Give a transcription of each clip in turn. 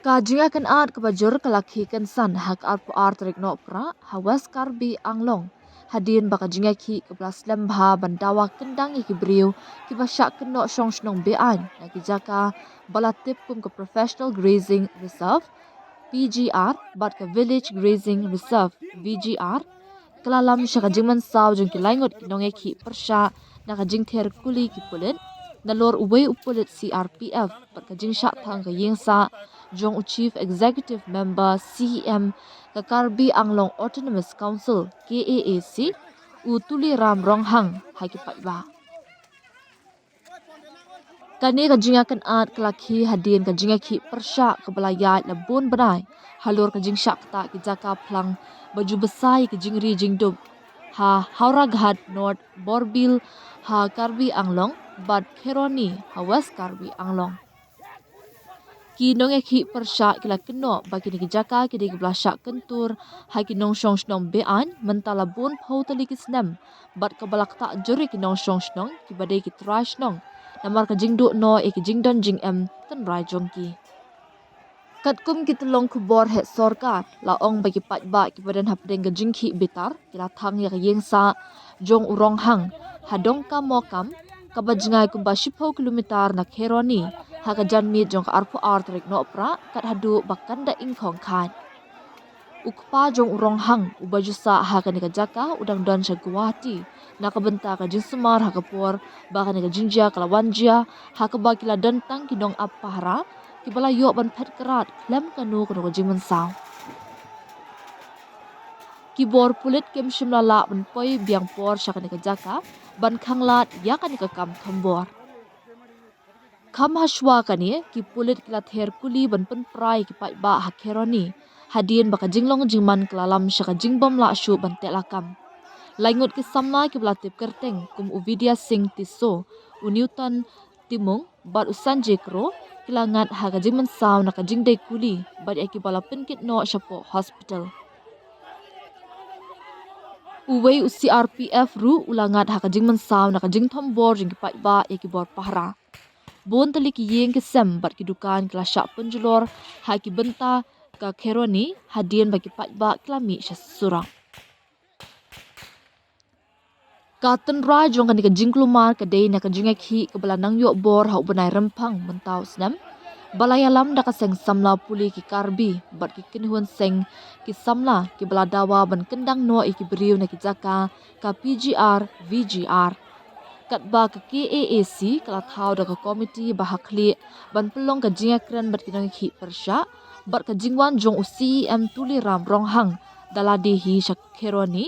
Kajinga kan art kebajur kelaki kan san hak arpo art tarik no pra hawas karbi anglong. Hadin baka jinga ki keblas lembha bandawa kendang iki beriu ki basyak keno syong shnong bean na ki jaka balatip kum ke Professional Grazing Reserve PGR bat ke Village Grazing Reserve VGR kelalam syaka jingman saw jong ki laingot kinong ki persya na kajing ter kuli ki pulit nalor uwe upulit CRPF bat kajing syak thang ke yingsa jong Chief Executive Member CEM ke Karbi Anglong Autonomous Council KAAC utuli ram rong hang hai ki patba. Kani kajinga kan at kelaki hadin kajinga ki persya ke belayat lebun benai halur kajing syak ta ki jaka plang baju besai kajing ri jingdub ha Hauraghat North Borbil ha Karbi Anglong bat Kheroni ha West Karbi Anglong. Kinong ki persya kila keno bagi ni jaka ki di blasyak kentur hai kinong syong shnong bean mentala bun phau tali ki snem bat kabalak ta juri kinong syong shnong ki badai ki trash nong namar ka jingdu no e ki jingdon jing em tan rai jong ki katkum ki tulong ku bor het sorkat la ong bagi pat ba ki badan hapdeng ka jingki bitar kila thang ya yengsa jong urong hang hadong ka mokam kabajngai kumba 10 kilometer na Kheroni hakajan mi jong arpo artrik no pra kat hadu bakanda ingkhong khan ukpa jong urong hang ubajusa hakani ka jaka udang don sa Guwahati nakabenta ka jinsumar hakapor bakani ka jinja kalawanjia hakaba kila dantang kinong apahara kibala yo ban phat karat lem kanu kono jimun saw kibor pulit kem shimla la ban poi biang por sakani ka jaka ban khanglat yakani ka kam khambor Kam haswa kani ki pulit kila ther kuli ban pen prai ki pai ba ha Kheroni hadin baka jinglong jingman kelalam syaka jingbom la shu ban telakam laingut ki samla ki blatip kerteng kum Uvidya Singh Tiso u Newton Timung bat usanje kro kilangat ha ka jingman saw na ka jingdai kuli bat eki bala penkit no syapo hospital Uwei CRPF ru ulangat ha ka jingman saw na ka jingthom bor jing ki pai ba eki bor pahra Bon tali ki yeng ke sem bat ki dukan kala syak penjulor hai ki benta ka Kheroni hadien bagi patba klami syasura. Ka tenra jong kan ka jingklumar ka dei na ka jingek hi ka balanang yo bor hau benai rempang mentau senam. Balayalam da ka seng samla puli ki karbi bat ki kinhuan seng ki samla ki baladawa ban kendang no iki beriu na ki jaka ka PGR VGR. Kat ba ke KAAC kala thau da ka komiti bahakli ban pelong ka jinga kren bat kinong hi persya bat ka jingwan jong UCEM tuli ram rong hang daladi hi syak Kheroni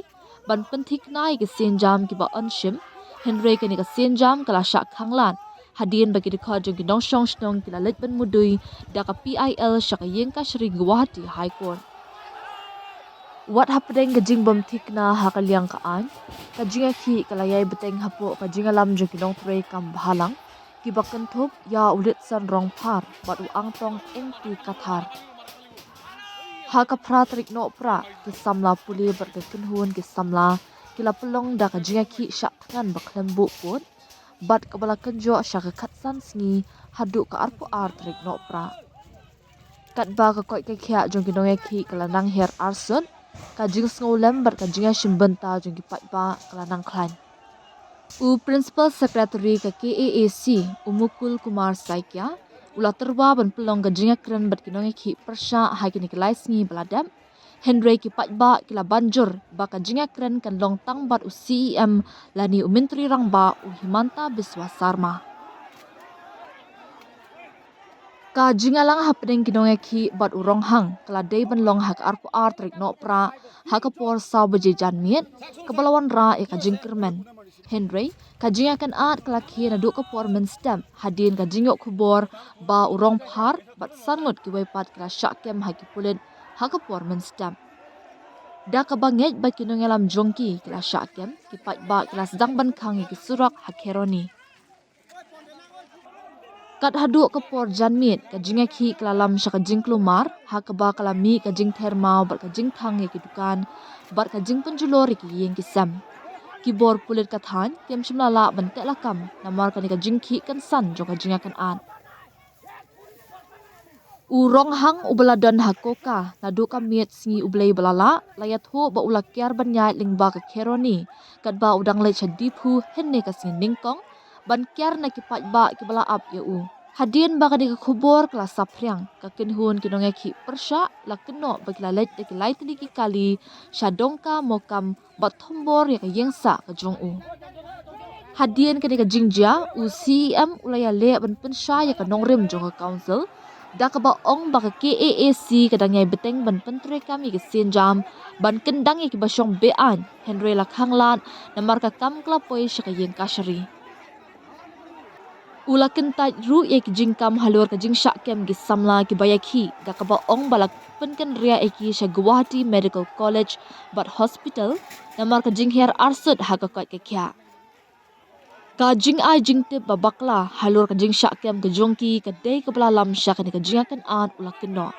ban penthik nai ke senjam ki ba onshim Henry ke ni ka senjam kala syak khanglan hadin bagi de kha jong kinong shong shnong kila let ban mudui da ka PIL syak yengka Shri Guwahati High Court Wat hapdeng ka jingbom thikna hakaliang ka an ka jinga khi kalayai beteng hapo ka jinga lam jong kinong trei kam bhalang ki bakan thop ya ulit san rong phar bat u angtong engti kathar ha ka pratrik no pra ki samla puli ber ka kinhun ki samla kila pelong da ka jinga khi syak than baklembu put bat ka bala kenjo syak ka khatsan sngi hadu ka arpo artrik no pra kat ba ka koi ka khya jong kinong khi kala nang her arson ka jing sngolam bar ka jinga shimbenta jong ki patba kalanang klan u principal secretary ka KAAC Umukul Kumar Saikya ula terwa ban pelong ka jinga kren bat kinong ki persya hai ki niklai sngi baladam Henry ki patba kila banjur ba ka jinga kren kan long tang bat u CEM lani u menteri rangba u Himanta Biswa Sarma ka jingalang hapdeng kinong ki bat urong hang kala dei ban long hak arpo artrik no pra hakapor saw beje janmiet kebalawan ra e ka jingkermen Henry ka jinga kan at kala ki na du ka por men stem hadin ka jingyo khubor ba urong phar bat sangot ki waipat kala syakem haki pulen hakapor men stem da ka banget ba kinong alam jongki kala syakem ki pat ba kala sedang ban khang ki surak Kheroni kat hadu ke por janmit ka jinga khi kalalam syaka jingklumar ha ka ba kalami ka jing thermau bat ka jing thang ki dukan bat ka jing penjulor ki yeng ki sam ki bor pulit ka than kem shimla la ban te lakam namar ka ni ka jing khi kan san jo ka jinga kan an Urong hang ubaladan hakoka nadu kamiet singi ublay balala layat ho ba ulakyar banyai lingba ka keroni kat ba udang le chadipu henne ka ningkong ban kyar na kipat ba kibala ap yau. Hadian ba ka kubor kala sapriang ka kinhun kinonge ki persya la keno ba kilalet de kilai tili ki kali syadongka mokam batombor ya ka yengsa ka jongu. Hadian ka jingjia u CM ulaya le ban pensya ya ka nongrim jong ka council da ka ba ong ba ka KAAC kadangay beteng ban pentre kami ke sinjam ban kendang ki basyong bean Henry Lakhanglan na marka kam klapoy siya ka yeng kasyari. Ula kentat ru ek jingkam halur ka jingsha kem gi samla ki bayaki da ka ba ong balak penken ria eki sya Guwahati Medical College but hospital na marka jingher arsut hakakat ke kya. Ka jing ai jing tip babakla halur ka jingsha kem ke jongki ka dei ka belalam sya ka jingakan an ula keno.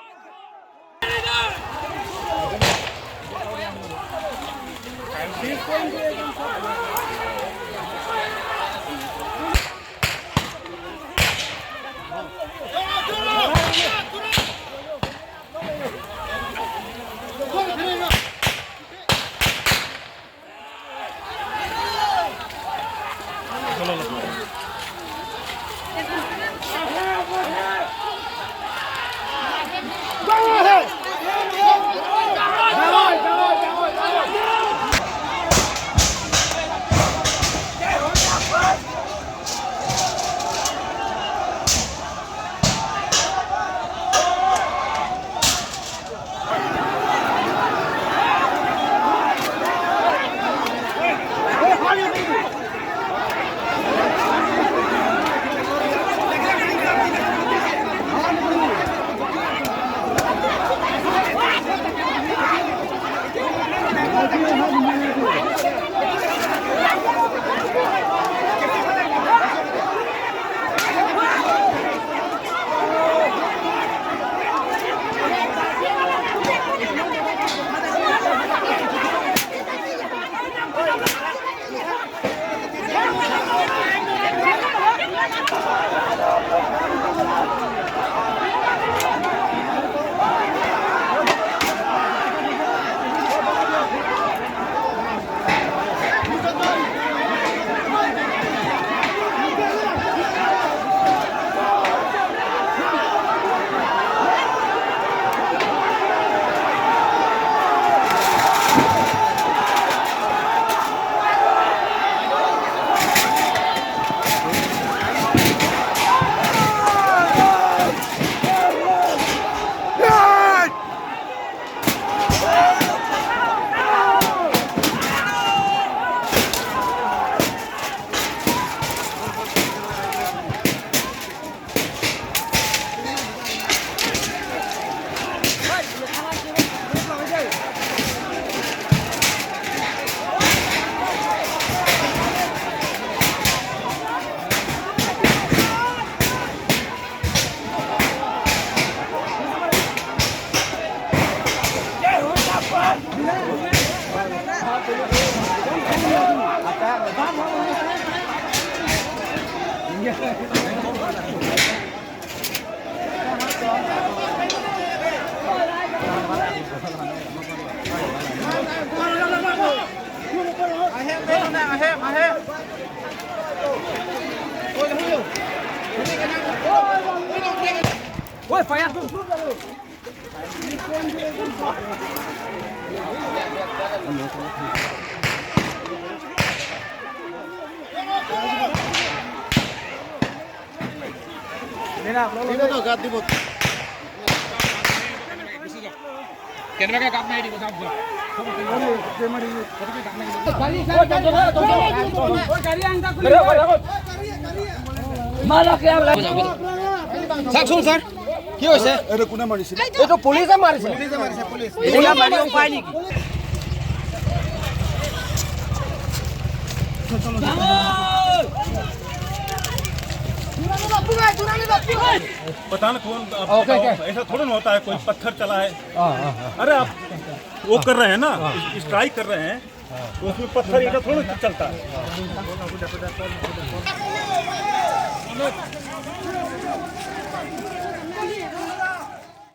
Oi, fire! Saksun sir, কি হৈছে? এটা কোনে মাৰিছে? এইটো পুলিচে মাৰিছে। পুলিচ। এতিয়া মাৰি উপায় নেকি? पता ना कौन ऐसा थोड़ा ना होता है कोई पत्थर चला है। अरे आप वो कर रहे हैं ना, स्ट्राइक कर रहे हैं तो उसमें पत्थर ऐसा थोड़ा चलता है।